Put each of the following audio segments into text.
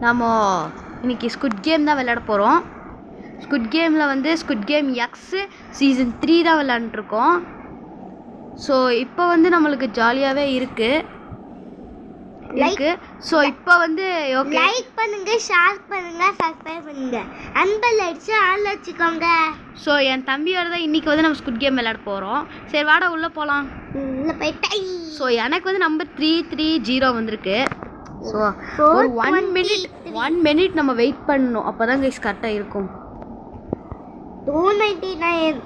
நம்ம இன்னைக்கு ஸ்குட் கேம் தான் விளையாட போகிறோம். ஸ்குட் கேமில் வந்து ஸ்குட் கேம் எக்ஸ் சீசன் 3 தான் விளையாண்டுருக்கோம். ஸோ இப்போ வந்து நம்மளுக்கு ஜாலியாகவே இருக்குது. ஸோ இப்போ வந்து ஓகே, லைக் பண்ணுங்க, ஷேர் பண்ணுங்க, சப்ஸ்கிரைப் பண்ணுங்க, அன்பல் அடிச்சு ஆள் வச்சுக்கோங்க. ஸோ என் தம்பியோட தான் இன்றைக்கி வந்து நம்ம ஸ்குட் கேம் விளையாட போகிறோம். சரி வாடா உள்ளே போகலாம். உள்ள போயிட்டேன். ஸோ எனக்கு வந்து நம்பர் 330 வந்திருக்கு. ஸோ ஒரு 1 மினிட் நம்ம வெயிட் பண்ணணும், அப்போ தான் கைஸ் கரெக்டாக இருக்கும். 299.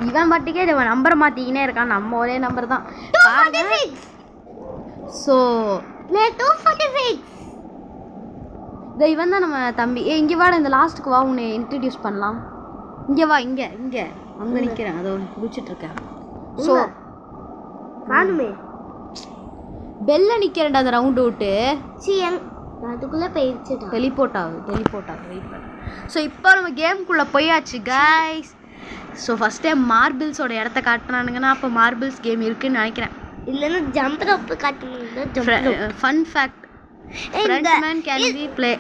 இவன் பாட்டிக்கே இவன் நம்பரை மாற்றிக்கினே இருக்கான், நம்ம ஒரே நம்பர் தான். ஸோ 246. இவன் தான் நம்ம தம்பி. இங்கே வாடா, இந்த லாஸ்ட்டுக்கு வா, உன்னை இன்ட்ரடியூஸ் பண்ணலாம். இங்கே வா, இங்கே அங்கே நிற்கிறேன், அதை குடிச்சிட்ருக்கேன். ஸோ நானுமே பெல்ல நிற்கிறேன்டா அந்த ரவுண்டு விட்டு. அதுக்குள்ளே போயிடுச்சுடா. டெலிபோர்ட் ஆகுது வெயிட் பண்ண. ஸோ இப்போ நம்ம கேமுக்குள்ளே போயாச்சு கைஸ். ஸோ ஃபஸ்ட் டைம் மார்பிள்ஸோட இடத்த காட்டினானுங்கன்னா அப்போ மார்பிள்ஸ் கேம் இருக்குன்னு நினைக்கிறேன். இல்லைன்னா ஜம்ப் ரோப் காட்டுங்க. Fun fact, frontman can be play.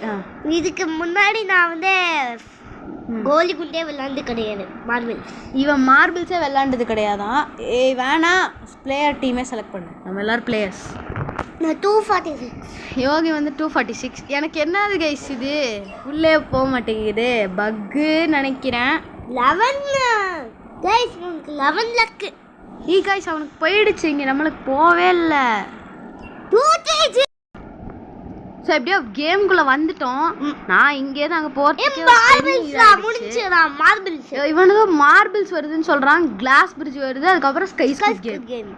இதுக்கு முன்னாடி நான் வந்து கோலி குண்டே விளையாண்டு கிடையாது. இவன் மார்பிள்ஸே விளையாண்டது கிடையாதான். வேணாம், பிளேயர் டீமே செலக்ட் பண்ணு, நம்ம எல்லோரும் பிளேயர்ஸ். நான் 246. யோகி வந்து 246. எனக்கு என்னது கைஸ் இது உள்ளே போக மாட்டேங்குது, பக்கு நினைக்கிறேன். 11 கைஸ், உங்களுக்கு 11 லக்கு. கைஸ் அவனுக்கு போயிடுச்சு, இங்கே நம்மளுக்கு போவே இல்லை. 2 ஸோ எப்படியோ கேம்குள்ளே வந்துட்டோம். நான் இங்கே தான் அங்கே போகிறேன். இவனுக்கு மார்பிள்ஸ் வருதுன்னு சொல்கிறான், கிளாஸ் பிரிட்ஜ் வருது, அதுக்கப்புறம் ஸ்கை கேம்.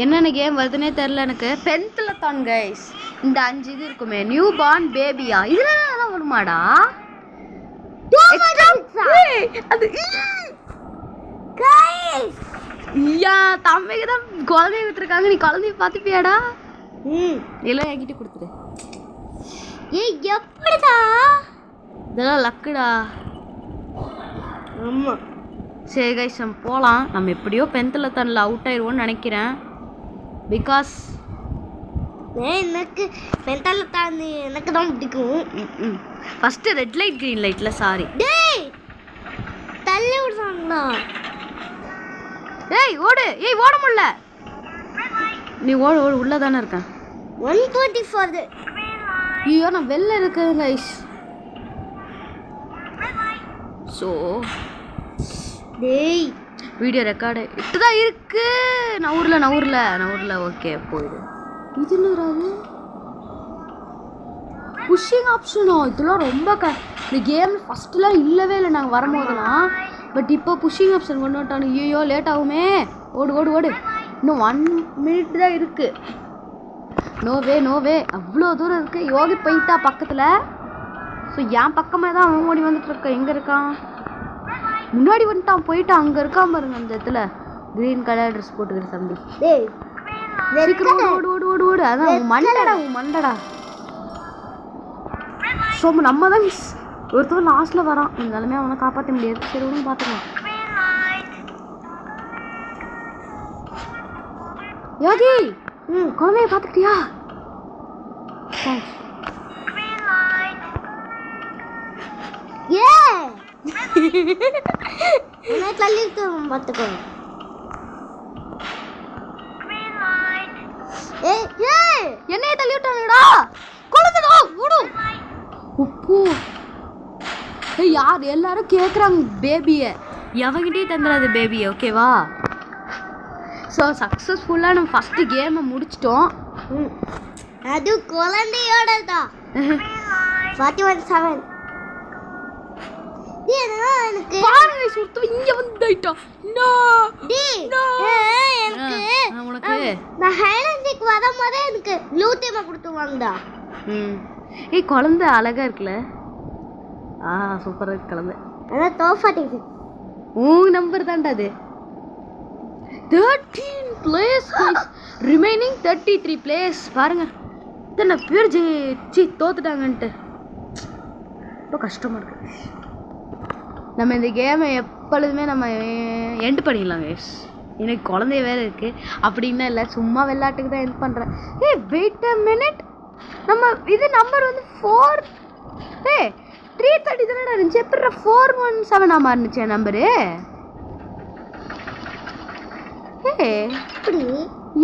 என்னென்ன கேம் வருதுன்னே தெரில எனக்கு. பென்த்லத்தான் கைஸ், இந்த 5 இது இருக்குமே, நியூ பார்ன் பேபியா, இதெல்லாம் வருமாடா? அது தம்பிக்கு தான் குழந்தைய விட்டுருக்காங்க, நீ குழந்தைய பார்த்துப்பியாடா? எல்லாம் என்கிட்ட கொடுத்துரு. எப்படிடா இதெல்லாம் லக்குடா. ஆமாம். சரி கைஸ் நம்ம போகலாம். நம்ம எப்படியோ பென்த்லத்தானில் அவுட் ஆயிடுவோன்னு நினைக்கிறேன். பிகாஸ் எனக்கு பென்த்லத்தான் எனக்கு தான் பிடிக்கும். ஃபஸ்ட்டு ரெட் லைட் க்ரீன் லைட்டில் சாரி தள்ளி விடுறாங்களா? ஓடு. ஓட முடியல, நீ ஓடு உள்ளே தானே இருக்கேன். 124. ஐயோ நான் வெளில இருக்கேன் கைஸ். ஸோ வீடியோ ரெக்கார்டு இப்படிதான் இருக்கு. நவுரில் ஓகே போயிடு. இது என்னது புஷ்ஷிங் ஆப்ஷனோ? இதெல்லாம் ரொம்ப இந்த கேம் ஃபஸ்ட்டுலாம் இல்லவே இல்லை நாங்கள் வரும்போதெல்லாம். பட் இப்போ புஷ்ஷிங் ஆப்ஷன் கொண்டு வந்துட்டானு. ஐயோ லேட் ஆகுமே. ஓடு. இன்னும் 1 மினிட் தான் இருக்குது. நோவே அவ்வளோ தூரம் இருக்குது. யோகி போயிட்டா பக்கத்தில். ஸோ என் பக்கமே தான் அவன் ஓடி வந்துட்டு இருக்கான். எங்கே இருக்கான்? முன்னாடி வந்துட்டான், போயிட்டான். அங்கே இருக்கான் பாருங்க, அந்த இடத்துல க்ரீன் கலர் ட்ரெஸ் போட்டுக்கிற தம்பி. சீக்கிரம் ஓடு. அதான் உன் மண்டடா. ஸோ நம்ம தான் ஒருத்தர் லாஸ்ட்டில் வரான், இருந்தாலுமே அவனை காப்பாற்ற முடியாது. சரி ஒன்றும் பார்த்துக்கலாம். யோகி குழந்தைய பார்த்துக்கிட்டியா? பார்த்துக்கோ. என்னைய தள்ளி விட்டானுடா குழந்தைடா. ஓடும். உப்பு யார் எல்லாரும் கேட்குறாங்க பேபியை, எவங்கிட்டே தந்துடாது பேபியை, ஓகேவா? ஸோ சக்ஸஸ்ஃபுல்லாக நம்ம ஃபஸ்ட்டு கேமை முடிச்சிட்டோம். அது குழந்தையோட தான். 41.7. எனக்கு பாருங்க சுத்தம் இங்கே வந்துட்டான். உனக்கு நான் ஹைலண்டிக் வரும்போதே எனக்கு ப்ளூ டீமை கொடுத்துவாங்கடா. குழந்தை அழகா இருக்குல்ல? சூப்பராக இருக்கு குழந்தை. அதான் 246 உன் நம்பர் தான்டா அது. 13 பிளேஸ் ரிமைனிங் 33 பிளேஸ். பாருங்க இத்தனை பேர் தோத்துட்டாங்கன்ட்டு ரொம்ப கஷ்டமாக இருக்கு. நம்ம இந்த கேமை எப்பொழுதுமே நம்ம எண்ட் பண்ணிடலாம் கைஸ். எனக்கு குழந்தைய வேறு இருக்குது அப்படின்னா இல்லை, சும்மா விளையாட்டுக்கு தான் எண்ட் பண்ணுறேன். Wait a minute. நம்ம இது நம்பர் வந்து 4 330 தானே இருந்துச்சு. எப்படி 417 இருந்துச்சு நம்பரு?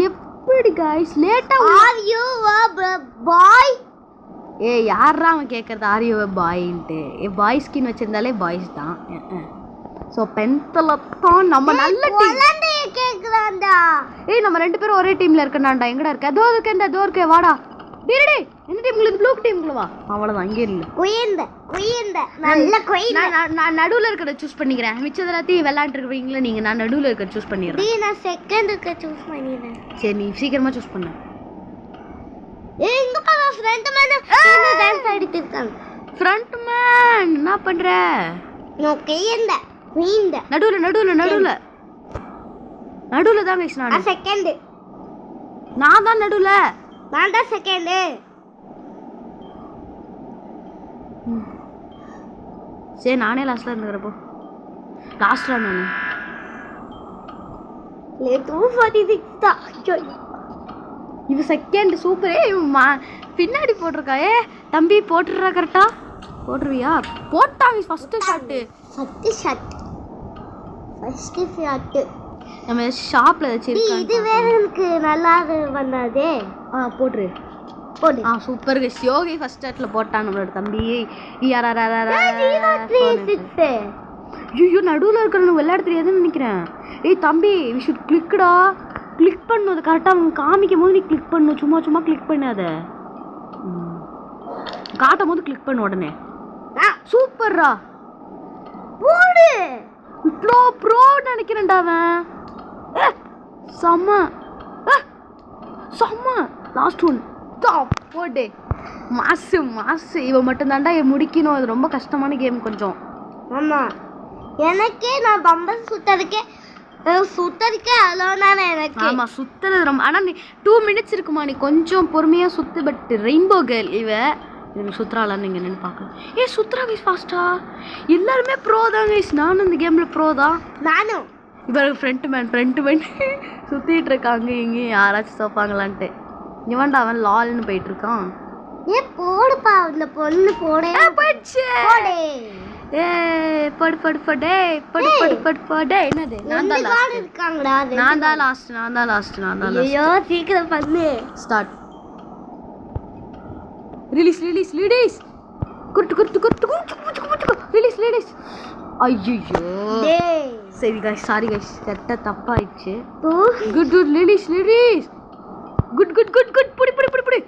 எப்படி கைஸ் லேட்டா ஆர் யூ a பாய்? யாரா அவன் கேட்கறது are you a point? Boy skin வச்சிருந்தாலே பாய்ஸ் தான். ஸோ 10th தான் நம்ம நல்ல குழந்தைய கேக்குறான்டா. நம்ம 2 பேரும் ஒரே டீம்ல இருக்கண்டாண்டா. எங்கடா இருக்க? அதோ இருக்கேன்டா, அதோ இருக்கே, வாடா. டேடே என்ன டீம்ல இருந்து? ப்ளூ டீம்க்குள்ள வா. அவ்வளவுதான், இங்கே இல்ல. குயிந்த நல்ல குயிந்த. நான் நடுவுல இருக்கிறத சூஸ் பண்ணிக்கிறேன். மிச்சது எல்லாத்தையும் விளையாண்டு இருக்கீங்களா நீங்க? நான் நடுவுல இருக்கிறத சூஸ் பண்ணிடுறேன். நான் செகண்டுக்கு சூஸ் பண்ணிடுறேன். சரி, நீ சீக்கிரமா சூஸ் பண்ணு. இங்க பாரு, ஃப்ரண்ட் மேன் என்ன டான்ஸ் ஆடிட்டு இருக்காங்க. ஃப்ரண்ட் மேன் என்ன பண்ற? நான் குயிந்த நடுவுல தான் கைஸ். நான் செகண்ட். நான் தான் நடுவுல. நான் தான் செகண்ட். சரி, நானே லாஸ்ட்ல இருந்துக்கிறப்போ. லாஸ்ட்ல நானு 246 தான். இது செகண்ட். சூப்பரே. பின்னாடி போட்டிருக்கா. தம்பி போட்டுடுறா கரெக்டா? போட்டுருவியா? போட்டாங்க ஃபர்ஸ்ட் ஷாட். நம்ம ஷாப்ல வச்சிருக்கோம். இது வேற எனக்கு நல்லா வந்தாதே. போடு. Super guys. யோகி ஃபர்ஸ்ட் ஷாட்ல போட்டான் நம்மளோட தம்பி. ஐயோ, நடுவுல இருக்கிறவங்க விளையாட தெரியாதுன்னு நினைக்கிறேன். தம்பி வி ஷுட் கிளிக்டா. கிளிக் பண்ணு. அது கரெக்டாக அவங்க காமிக்கும் போது நீ கிளிக் பண்ணு. சும்மா கிளிக் பண்ணாத. காட்டும் போது கிளிக் பண்ணு உடனே. சூப்பர்ரா. போடு. ப்ரோ நினைக்கிறேன்டா அவன். செம்ம. Last one. போடு. மாசு. இவன் மட்டும் தாண்டா முடிக்கணும். அது ரொம்ப கஷ்டமான கேம் கொஞ்சம். ஆமா, எனக்கே நான் பம்பர் சுத்தறதுக்கே அலோனானே எனக்கு. ஆமா, சுத்துறது ரொம்ப. ஆனா நீ 2 minutes இருக்குமா, நீ கொஞ்சம் பொறுமையா சுத்து. பட் ரெயின்போ கேர்ள் இவன் சுத்துறாளான்னு நீங்க என்னன்னு பார்க்கலாம். சுத்துறா கைஸ் ஃபாஸ்டா. எல்லாருமே ப்ரோ தான் கைஸ். நானும் இந்த கேம்ல ப்ரோ தான். நானும். இப்போ ஃப்ரண்ட் மேன் சுத்திட்டு இருக்காங்க. இங்கேயும் யாராச்சும் தோப்பாங்களான்ட்டு. இவன்டா அவன் லால்னு போயிட்டு இருக்கான். போடுப்பா, இந்த பொண்ணு போடு. போயிடுச்சு. போடு. என்னது? நான் தான் லாஸ்ட். ஐயோ, சீக்கிரம் பண்ணு. ஸ்டார்ட். ரிலீஸ். குருட்டு. ரிலீஸ். ஐயோ. சரி गाइस, சாரி गाइस, கரெக்ட்டா தப்பாயிடுச்சு. Good release. குட். புடி.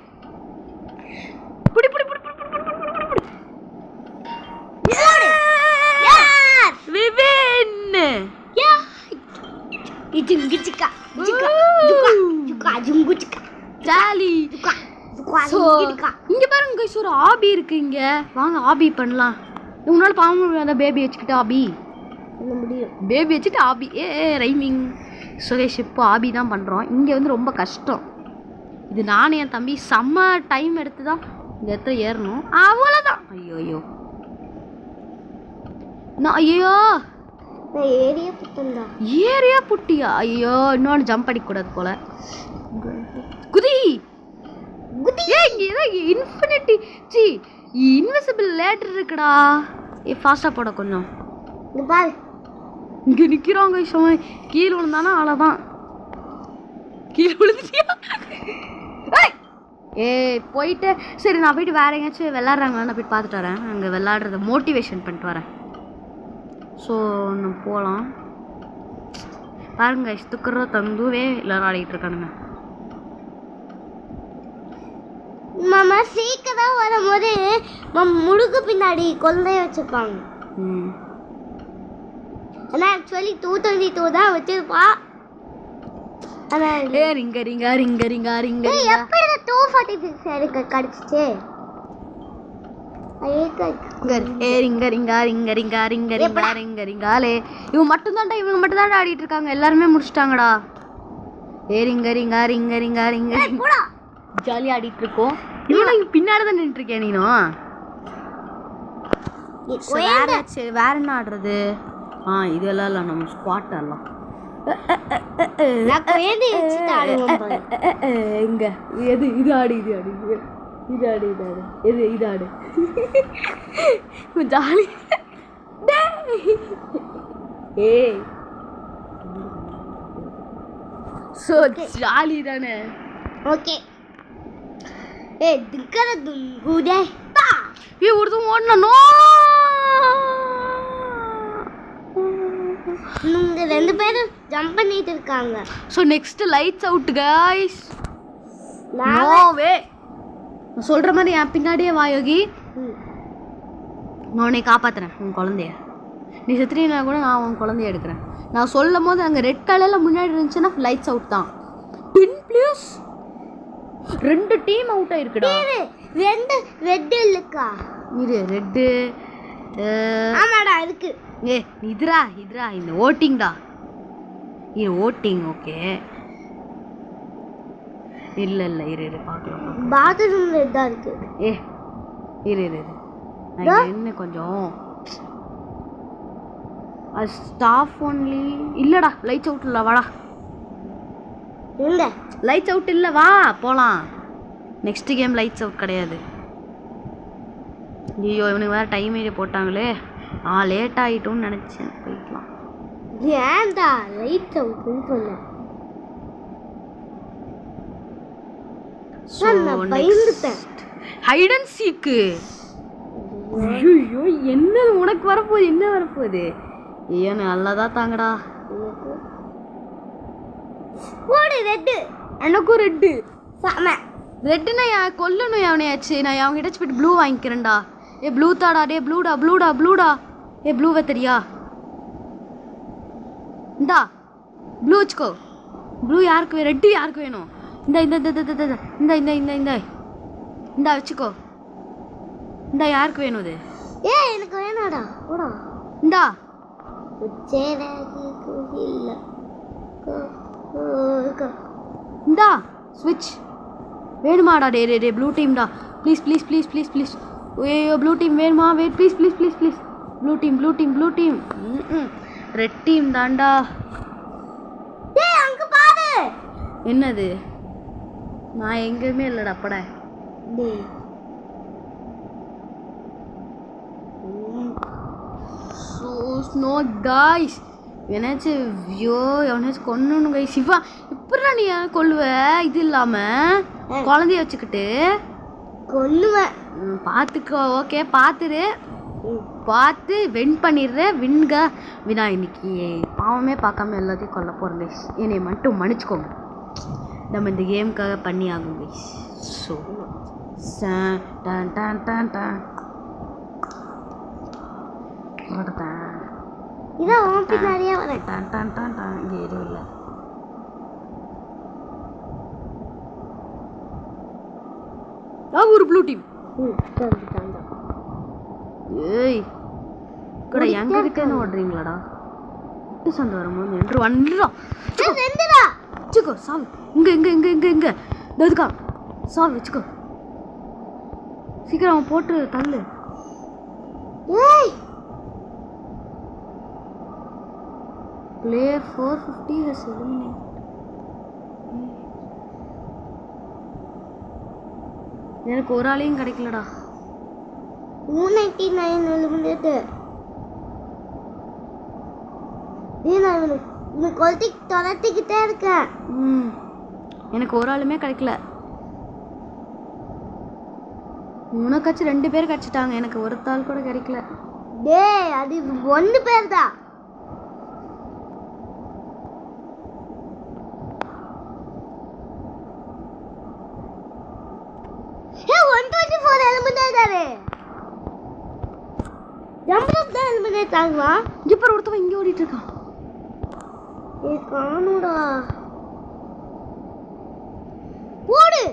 We win. ஜுங்குச்சிக்கா. ஜாலி. இங்க பாருங்க गाइस, ஒரு ஆபி இருக்கு இங்க. வாங்க ஆபி பண்ணலாம். உன்னால பாவம் அந்த பேபி வச்சுக்கிட்டு ஆபி பண்ண முடியும். பேபி வச்சுட்டு ஆபி. ரைமிங். சுரேஷ் இப்போ ஆபி தான் பண்ணுறோம். இங்கே வந்து ரொம்ப கஷ்டம். இது நானும் என் தம்பி செம்ம டைம் எடுத்து தான் இந்த இடத்துல ஏறணும். அவ்வளோதான். ஐயோ ஏரியா புட்டியா? ஐயோ, இன்னொன்று ஜம்ப் அடிக்கக்கூடாது போல. குதி. இங்கே ஏதோ இன்ஃபினிட்டி இன்விசிபிள் லேட்டர் இருக்குடா. ஃபாஸ்ட்டாக போட கொஞ்சம். இங்கே நிற்கிறாங்க. கீழே விழுந்தானா அவ்வளோதான். கீழே விழுந்துட்டியா? போயிட்டு சரி, நான் போயிட்டு வேற எங்கேயாச்சும் விளாட்றாங்களா நான் போயிட்டு பார்த்துட்டு வரேன். அங்கே விளாட்றத மோட்டிவேஷன் பண்ணிட்டு வரேன். ஸோ நான் போகலாம். பாருங்க, இஷ்டக்குற தந்துவே எல்லாரும் ஆடிட்டு இருக்கானுங்க. மாமா சீக்கிரம் வரும்போது முழுக்கு பின்னாடி கொள்ளைய வச்சிருப்பாங்க. ஆனா ஆக்சுவலி 222 தான் வச்சிருப்பா. ரிங்க எப்படி 246 எனக்கு கிடைச்சிச்சு? இவங்க மட்டும் தான்டா ஆடிட்டு இருக்காங்க. எல்லாருமே முடிச்சிட்டாங்கடா. ஜாலி ஆடிட்டு இருக்கோம். இவங்க பின்னாடி தான் நின்று இருக்கேன். நீனும் வேற என்ன ஆடுறது? இதெல்லாம் இல்லை, நம்ம ஸ்குவாட் ஆடலாம். நான் கோயந்தை வச்சுட்டு ஆடுவோம். எங்க இது ஆடி இதாடு இதாடு ஜாலி. ஏய் ஸோ ஜாலி தானே. ஓகே. ஏய் திக்கற துங்குதே பா. ஏய் ஒருத்தன் ஓடணும். நீங்க ரெண்டு பேரும் ஜம்ப் பண்ணிட்டு இருக்காங்க. So next lights out guys. No way நான் சொல்கிற மாதிரி என் பின்னாடியே வா யோகி. நான் உன்னை காப்பாற்றுறேன் உன் குழந்தைய. நீ செத்துறீனா கூட நான் உன் குழந்தைய எடுக்கிறேன். நான் சொல்லும் போது அங்கே ரெட் கலரில் முன்னாடி இருந்துச்சுன்னா லைட்ஸ் அவுட் தான். பின் ப்ளீஸ் 2 டீம் அவுட் ஆயிருக்குடா. ரெண்டு ரெட் இல்லக்கா. இது ரெட்டு. ஆமாடா இருக்கு. ஏ இதுரா இந்த ஓட்டிங்டா. இது ஓட்டிங். ஓகே இல்லை இரு பார்க்கலாம். பாத்ரூம் ரெட்டா இருக்கு. ஏ இரு நான் என்ன கொஞ்சம் ஸ்டாஃப் ஒன்லி இல்லைடா. லைட்ஸ் அவுட் இல்லை வாடா. இல்லை லைட்ஸ் அவுட் இல்லை வா போகலாம். நெக்ஸ்ட் கேம் லைட்ஸ் அவுட் கிடையாது. ஐயோ இவனுக்கு வேறு டைம் ஏறி போட்டாங்களே. லேட் ஆகிட்டோன்னு நினச்சேன். போய்க்கலாம். ஏன்டா லைட் அவுட்னு சொன்னேன். ஹைட் அண்ட் சீக்கு. ஐயோ என்ன உனக்கு வரப்போகுது? என்ன வரப்போகுது? ஐயோ நல்லதா தாங்கடா. போடு ரெட்டு. எனக்கும் ரெட்டு. ரெட்டுனா கொல்லணும் அவனையாச்சு. நான் அவங்ககிட்ட போயிட்டு ப்ளூ வாங்கிக்கிறேன்டா. ஏ ப்ளூ தாடா. டே ப்ளூடா. ஏ ப்ளூவை தெரியா? இந்தா ப்ளூ வச்சுக்கோ. ப்ளூ யாருக்கு வேணும்? ரெட்டு யாருக்கு வேணும்? இந்த வச்சுக்கோ. இந்த யாருக்கு வேணும் இது? எனக்கு வேணாடா. போடா. இந்தா இந்தா ஸ்விட்ச் வேணுமாடா? டே ப்ளூ டீம்டா. ப்ளீஸ். ஐயோ ப்ளூ டீம் வேணுமா? Wait please. Blue team. Red team தான்டா. அங்க பாரு. என்னது? நான் எங்கேயுமே இல்லைடா. பட ஸ்னோ காய்ஸ். எவனாச்சும் கொன்னு கைஸ். சிவா இப்படா நீ கொல்லுவ? இது இல்லாமல் குழந்தைய வச்சுக்கிட்டு கொல்லுவேன். பார்த்துக்கோ. ஓகே பார்த்து வின் பண்ணிடுறேன். வினா இன்னைக்கு பாவமே பார்க்காம எல்லாத்தையும் கொல்ல போகிறேன் கைஸ். என்னை மட்டும் மன்னிச்சுக்கோங்க. நம்ம இந்த கேமுக்காக பண்ணி ஆகும் கைஸ். ஸோ இதான் பின்னாடியே வரேன். இங்கே எதுவும் இல்லை. ஒரு ப்ளூ டீம். ஏய் கூட எங்க கிட்டே ஓடுறீங்களாடா? சண்டை வரும்போது என்று வந்துடா. வச்சுக்கோ சாவி. இங்க இதுக்கா சாவி வச்சுக்கோ. சீக்கிரம் அவன் போட்டு தள்ளு. Player 450 has eliminated. எனக்கு ஒரு ஆளையும் கிடைக்கலடா. 299 eliminated. நான் தொலைத்திக்கிட்டே இருக்கேன். எனக்கு ஒரு ஆளுமே கிடைக்கல. உனக்காச்சும் 2 பேர் கிடைச்சிட்டாங்க. எனக்கு ஒரு ஆள் கூட கிடைக்கல. டேய் அது 1 பேர் தான். ஏ 124 எலிமினேட். ஜம்பர் தான் எலிமினேட் ஆகுவா. இப்போ ஒருத்தவன் இங்கே ஓடிட்டு இருக்கான். ஏ காணுடா. போடு.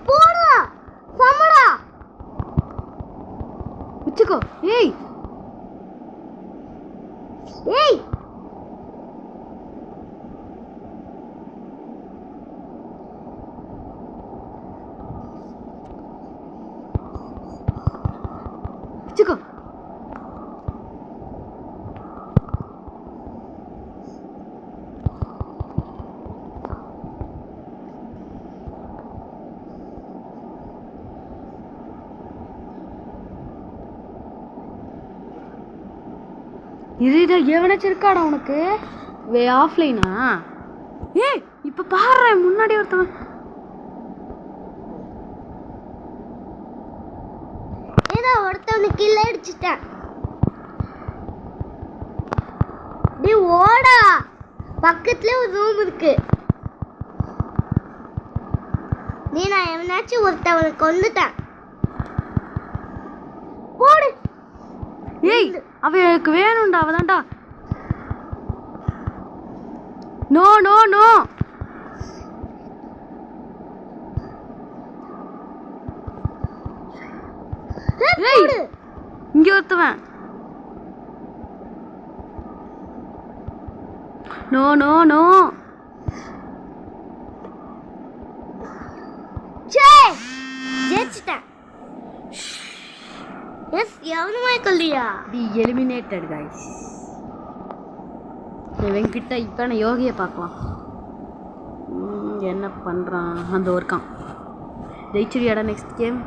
போடா சமடா வச்சுக்கோ. ஏய் வச்சுக்கோ. இருடா எவனாச்சும் இருக்காடா உனக்கு ஆஃப்லைனா? ஏய் இப்போ பாரு முன்னாடி ஒருத்தவன். ஏதோ ஒருத்தவனு கீழே அடிச்சிட்டேன். நீ ஓடா, பக்கத்துல ஒரு ரூம் இருக்கு. நீ நான் எவனாச்சும் ஒருத்தவனை கொண்டுட்டேன். ஓடு. ஏய் அவ எனக்கு வேணும்டா, அவதான்டா. No no no. ஏய் இங்க ஒருத்தவன். No no no. ஜெயிச்சிட்டேன். எஸ் எவனுமே கொல்லியா? தி எலிமினேட்டட் கைஸ். இவன்கிட்ட இப்போ நான் யோகியை பார்க்கலாம். என்ன பண்ணுறான் அந்த ஒர்க்கான். ஜெயிச்சிரியாடா நெக்ஸ்ட் கேம்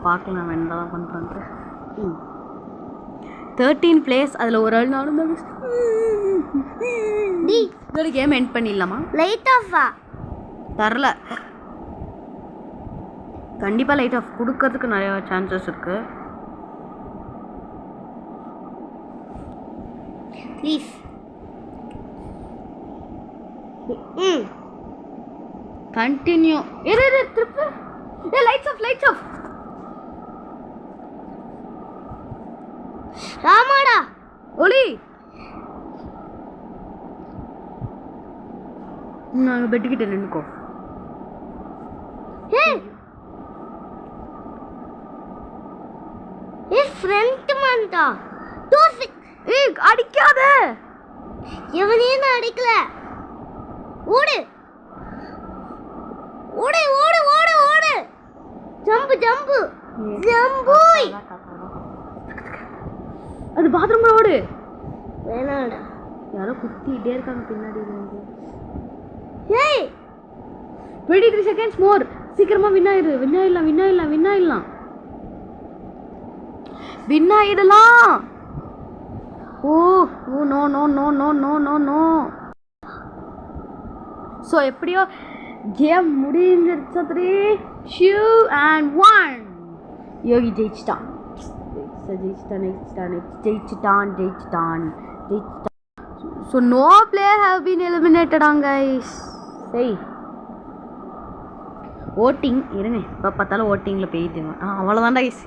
பார்க்கலாம் அவன் என்ன தான் பண்ணுறான்ட்டு. 13 பிளேஸ் அதில் ஒரு ஆள் நானும் தான். இதோட கேம் எண்ட் பண்ணிடலாமா? லைட் ஆஃபா தரல. கண்டிப்பாக லைட் ஆஃப் கொடுக்கறதுக்கு நிறைய சான்சஸ் இருக்கு. ப்ளீஸ். கண்டினியூ. திருப்பு. Lights off lights off. ராமாடா ஒளி. நாங்கள் பெட்டுக்கிட்ட நின்னுக்கோ. ஃப்ரண்ட் மந்தா அடிக்காத. எவனையும் நான் அடிக்கல. ஓடு ஓடு ஓடு ஓடு ஓடு. ஜம்பு ஜம்பு ஜம்பு. அது பாத்ரூம்ல ஓடு. வேணாடா, யாரோ குத்திட்டே இருக்காங்க பின்னாடி இருந்து. ஏய் 23 செகண்ட்ஸ் மோர். சீக்கிரமா வின் ஆயிரு. வின் ஆயிடலாம் வின் ஆயிடலாம் வின் ஆயிடலாம் வின் ஆயிடலாம். Oh oh no no no no no no no. So எப்படியோ கேம் முடிஞ்சிருச்சு. 3 2 and 1. யோகி ஜெயிச்சிட்டான் ஜெயிச்சிட்டான் ஜெயிச்சிட்டான் ஜெயிச்சிட்டான் ஜெயிச்சிட்டான் ஜெயிச்சிட்டான். So no player have been எலிமினேட்டடாங்க கைஸ். சரி ஓட்டிங் இருங்க. இப்போ பார்த்தாலும் ஓட்டிங்கில் போயிட்டுங்க. அவ்வளோதான்டா கைஸ்.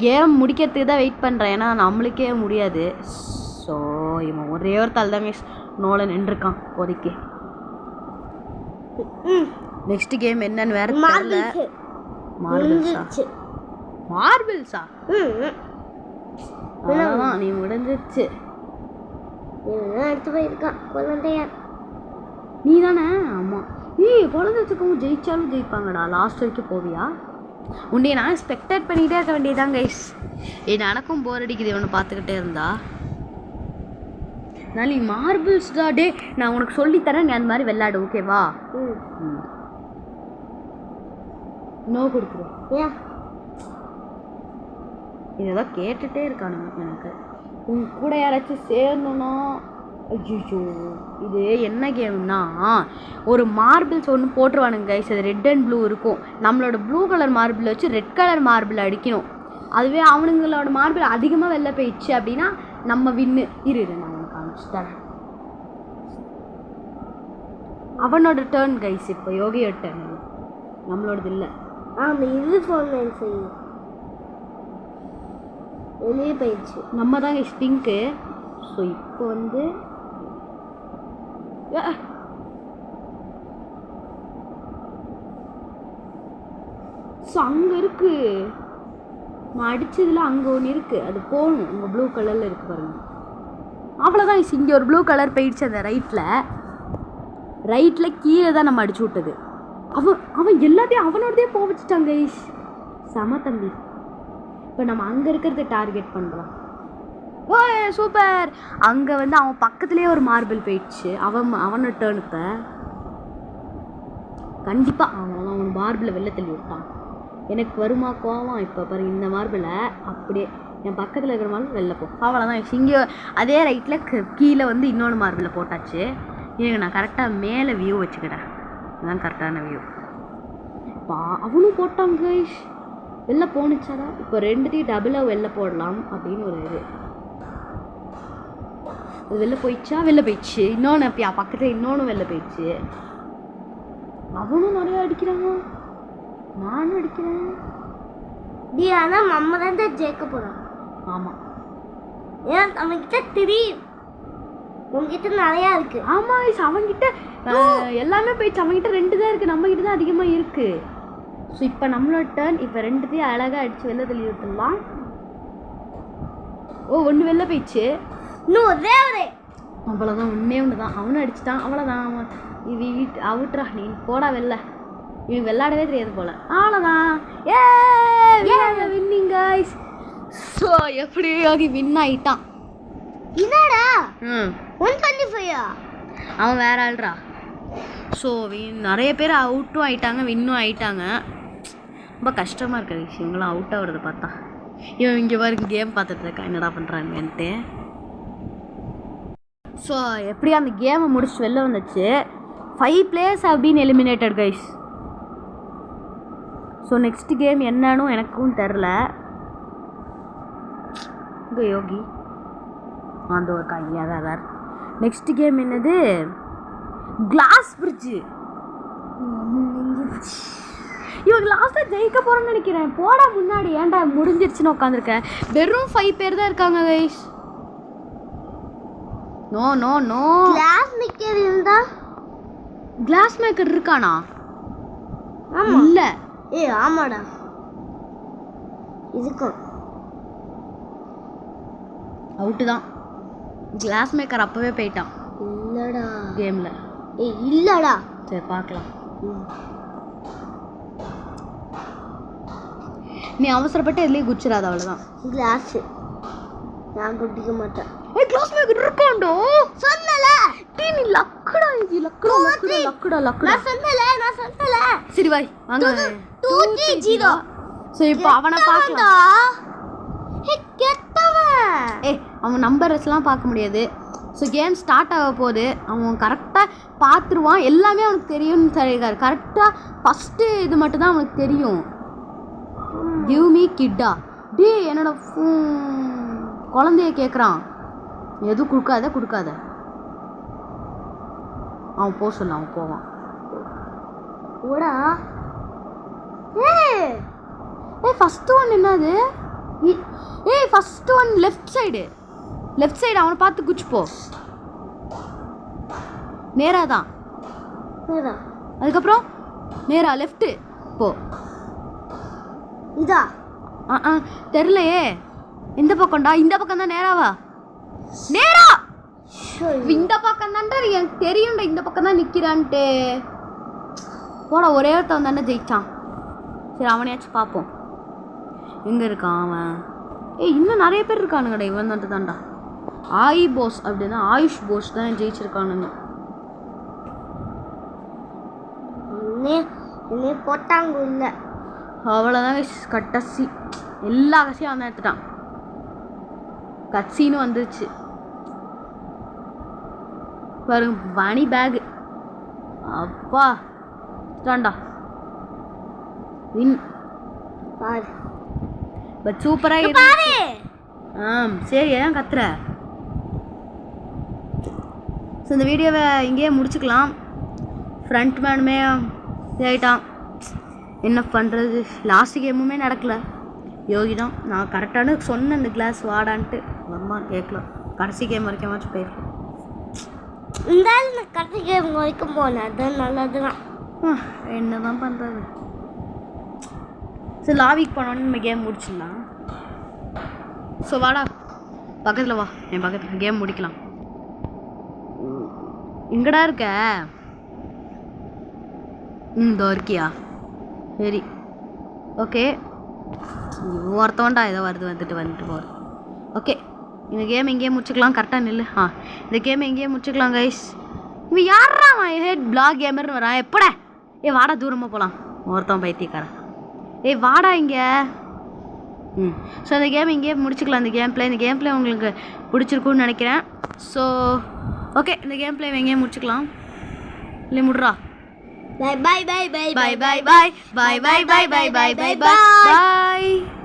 கேம் முடிக்கிறதுக்கு தான் வெயிட் பண்ணுறேன். ஏன்னா நம்மளுக்கே முடியாது. ஸோ இவன் ஒரே ஒரு தாள் தான் கைஸ் நோல நின்றுருக்கான் இப்போதைக்கு. நெக்ஸ்ட் கேம் என்னன்னு வேற தெரியல. மார்பிள்ஸா? மார்பிள்ஸா? அவ்வளோதான் நீ முடிஞ்சிருச்சு. அடுத்து போயிருக்கான் குழந்தையார். நீ தானே? ஆமாம். குழந்தை வச்சுக்கவங்க ஜெயிச்சாலும் ஜெயிப்பாங்கடா. லாஸ்ட் வரைக்கும் போவியா? உன்னைய நான் ஸ்பெக்டேட் பண்ணிகிட்டே இருக்க வேண்டியதான் கைஸ். எனக்கும் போர் அடிக்குது இவனை பார்த்துக்கிட்டே இருந்தா. நான் நீ மார்பிள்ஸ் தான். டே நான் உனக்கு சொல்லித்தரேன், நீ அந்த மாதிரி விளையாடு ஓகேவா? நோ கொடுக்குறேன். இதெல்லாம் கேட்டுகிட்டே இருக்கானுங்க எனக்கு. உன் கூட யாராச்சும் சேரணும்னா ஐயோ இது என்ன கேம்னா ஒரு மார்பிள்ஸ் ஒன்று போட்டுருவானுங்க கைஸ். அது ரெட் அண்ட் ப்ளூ இருக்கும். நம்மளோட ப்ளூ கலர் மார்பிள் வச்சு ரெட் கலர் மார்பிள் அடிக்கணும். அதுவே அவனுங்களோட மார்பிள் அதிகமாக வெளில போயிடுச்சு அப்படின்னா நம்ம வின்னு. இரு நான் உனக்கு காமிச்சுட்டேன். அவனோட டேர்ன் கைஸ். இப்போ யோகியோட டேர்ன், நம்மளோடது இல்லை. ஆமாம் இது ஃபோன் செய்யும் வெளியே போயிடுச்சு. நம்ம தான் கைஸ் பிங்க்கு. ஸோ இப்போ வந்து ஸோ அங்கே இருக்கு. நான் அடித்ததில் அங்கே ஒன்று இருக்குது. அது போகணும். உங்கள் ப்ளூ கலரில் இருக்குது பாருங்கள். அவ்வளோதான். இங்கே ஒரு ப்ளூ கலர் போயிடுச்சு. அந்த ரைட்டில் கீழே தான் நம்ம அடிச்சு விட்டது. அவன் எல்லாத்தையும் அவனோடதே போக வச்சுட்டாங்க கைஸ். செம தம்பி. இப்போ நம்ம அங்கே இருக்கிறத டார்கெட் பண்ணுறோம். ஓ சூப்பர். அங்கே வந்து அவன் பக்கத்துலேயே ஒரு மார்பிள் போயிடுச்சு. அவனோட டேர்ன். இப்போ கண்டிப்பாக அவன் மார்பிளை வெளில தள்ளி விட்டான். எனக்கு வருமா கோவம். இப்போ பாருங்க இந்த மார்பிளை அப்படியே என் பக்கத்தில் இருக்கிற மார்பிள் வெளில போ. அவ்வளோதான். இங்கே அதே ரைட்டில் கீழே வந்து இன்னொன்று மார்பிளில் போட்டாச்சு. இருங்க நான் கரெக்டாக மேலே வியூ வச்சுக்கிறேன். இதுதான் கரெக்டான வியூ. அவனும் போட்டாங்க கைஸ். வெளில போணுச்சாடா. இப்போ ரெண்டுத்தையும் டபுளாக வெளில போடலாம் அப்படின்னு ஒரு இது. அது வெளில போயிடுச்சா? வெளில போயிடுச்சு. இன்னொன்று பக்கத்தில் இன்னொன்று வெளில போயிடுச்சு. அவனும் நிறையா அடிக்கிறாங்க, நானும் அடிக்கிறேன். ஆனால் நம்ம தான் ஜெயிக்க போகிறோம். ஆமாம், ஏன் அவன்கிட்ட தெரியும், உங்ககிட்ட நிறையா இருக்கு. ஆமாம் கைஸ், அவன்கிட்ட எல்லாமே போயிடுச்சு. அவன்கிட்ட 2 தான் இருக்குது, நம்மகிட்ட தான் அதிகமாக இருக்குது. ஸோ இப்போ நம்மளோட டர்ன். இப்போ 2த்தையும் அழகாக அடித்து வெளில தள்ளி விட்டுடலாம். ஓ, 1 வெளில போயிடுச்சு. இன்னும் ஒரே அவ்வளோதான், ஒன்று தான். அவனும் அடிச்சிட்டான். அவ்வளோதான். இது அவுட்ரா, நீ போடா வெளில. இவனுக்கு விளையாடவே தெரியாது போல. அவ்வளோதான். ஏ வின்னிங் கைஸ். ஸோ எப்படியாகி வின் ஆகிட்டான். என்னடா 125? அவன் வேற ஆள்ரா. ஸோ நிறைய பேர் அவுட்டும் ஆகிட்டாங்க, வின்னும் ஆகிட்டாங்க. ரொம்ப கஷ்டமாக இருக்குது விஷயம் இவங்களாம் அவுட் ஆகுறத பார்த்தா. இவன் இங்கே பாருங்க கேம் பார்த்துட்டு இருக்கா, என்னடா பண்ணுறாங்கன்ட்டு. ஸோ எப்படியா அந்த கேமை முடிச்சுட்டு வெளில வந்துச்சு. 5 players have been eliminated guys. So next game என்னன்னு எனக்கும் தெரில. இங்கே யோகி அந்த ஒரு கையா தான். நெக்ஸ்ட் கேம் என்னது? Glass bridge. இவங்க லாஸ்ட்டாக ஜெயிக்க போகிறோன்னு நினைக்கிறேன். போடா முன்னாடி, ஏன்டா முடிஞ்சிருச்சுன்னு உட்காந்துருக்கேன். வெறும் 5 பேர் தான் இருக்காங்க guys. No no no. Class maker இருந்தா? கிளாஸ் மேக்கர் இருக்கானா? இல்லை. ஆமாடா இதுக்கும் அவுட்டு தான். கிளாஸ் மேக்கர் அப்போவே போயிட்டான். இல்லடா கேமில். இல்லடா. சரி பார்க்கலாம். நீ அவசரப்பட்டு எதுலேயும் குச்சிடாத, அவ்வளோதான். கிளாஸ் நான் குடிக்க மாட்டேன். கிளாஸ் மேக்கர் இருக்காண்டோ சொன்னல. நீ லக்குடா, இது லக்குடா லக்குடா லக்குடா லக்குடா. நான் சொன்னல. சரி பாய் வாங்க. 230. ஸோ இப்போ அவனை பார்க்கலாம். அவன் நம்பர்ஸ்லாம் பார்க்க முடியாது. ஸோ கேம் ஸ்டார்ட் ஆக போகுது. அவன் கரெக்டாக பார்த்துருவான். எல்லாமே அவனுக்கு தெரியும்னு சொல்லியிருக்காரு. கரெக்டாக ஃபஸ்ட்டு இது மட்டும்தான் அவனுக்கு தெரியும். கிவ் மீ கிட்டா. டே என்னோட குழந்தைய கேட்குறான். எதுவும் கொடுக்காத. அவன் போக சொல்ல, அவன் போவான். ஓடா. ஃபஸ்ட்டு ஒன் என்னது? ஃபஸ்ட்டு ஒன் லெஃப்ட் சைடு அவனை பார்த்து குச்சி போ. நேரா தான். அதுக்கப்புறம் நேரா லெஃப்ட்டு போ. இதா தெரிலையே. இந்த பக்கம்டா. இந்த பக்கம் தான். நேராவா? நேரா. இந்த பக்கம் தான்டா. எனக்கு தெரியும்டா இந்த பக்கம் தான் நிற்கிறான்ட்டு. போடா, ஒரே ஒருத்தவன் தானே ஜெயிச்சான். சரி அவனையாச்சும் பார்ப்போம். எங்கே இருக்கான் அவன்? இன்னும் நிறைய பேர் இருக்கானுங்கடா. இவன் வந்துட்டு தான்டா. போஸ் அப்படின்னா ஆயுஷ் போஸ் தான் ஜெயிச்சிருக்கானுங்க. போட்டாங்க இல்லை. அவ்வளோதான் கட்டசி. எல்லா கட்சியும் அவன் எடுத்துட்டான். கட்சின்னு வந்துருச்சு பாருங்க. மணி பேகு. அப்பா தாண்டா வின். பட் சூப்பராக இருக்கு. சரி ஏன் கத்துற? ஸோ இந்த வீடியோவை இங்கேயே முடிச்சுக்கலாம். ஃப்ரண்ட் மேனுமே இதாகிட்டான். என்ன பண்ணுறது? லாஸ்ட் கேமுமே நடக்கலை. யோகி தான். நான் கரெக்டான சொன்னேன் இந்த கிளாஸ் வாடான்ட்டு. அம்மா கேட்கலாம். கடைசி கேம் வரைக்கும் போயிருக்கேன். இந்த கடைசி கேம் வரைக்கும் போனேன். அது நல்லது தான். என்ன தான் பண்ணுறது? சரி லாவிக்கு போனோன்னு நம்ம கேம் முடிச்சிடலாம். ஸோ வாடா பக்கத்தில் வா. என் பக்கத்தில் கேம் முடிக்கலாம். எங்கடா இருக்க? இதோ இருக்கியா? சரி ஓகே. ஒருத்தவன்டா ஏதோ வந்துட்டு போகிறேன். ஓகே இந்த கேம் எங்கேயே முடிச்சுக்கலாம். கரெக்டாக நில்லு. இந்த கேம் எங்கேயே முடிச்சுக்கலாம் கைஸ். இவன் யாரா? ஹெட் பிளாக் கேமர்னு வரான். எப்படா? வாடா தூரமாக போகலாம். ஒருத்தவன் பைத்தியக்காரன். வாடா இங்கே. ஸோ அந்த கேம் இங்கேயே முடிச்சுக்கலாம். இந்த கேம் பிளே உங்களுக்கு பிடிச்சிருக்குன்னு நினைக்கிறேன். ஸோ ஓகே, இந்த கேம் பிளே எங்கேயே முடிச்சுக்கலாம். இல்லை முட்றா. Bye bye bye bye bye bye bye bye bye bye bye bye bye bye bye.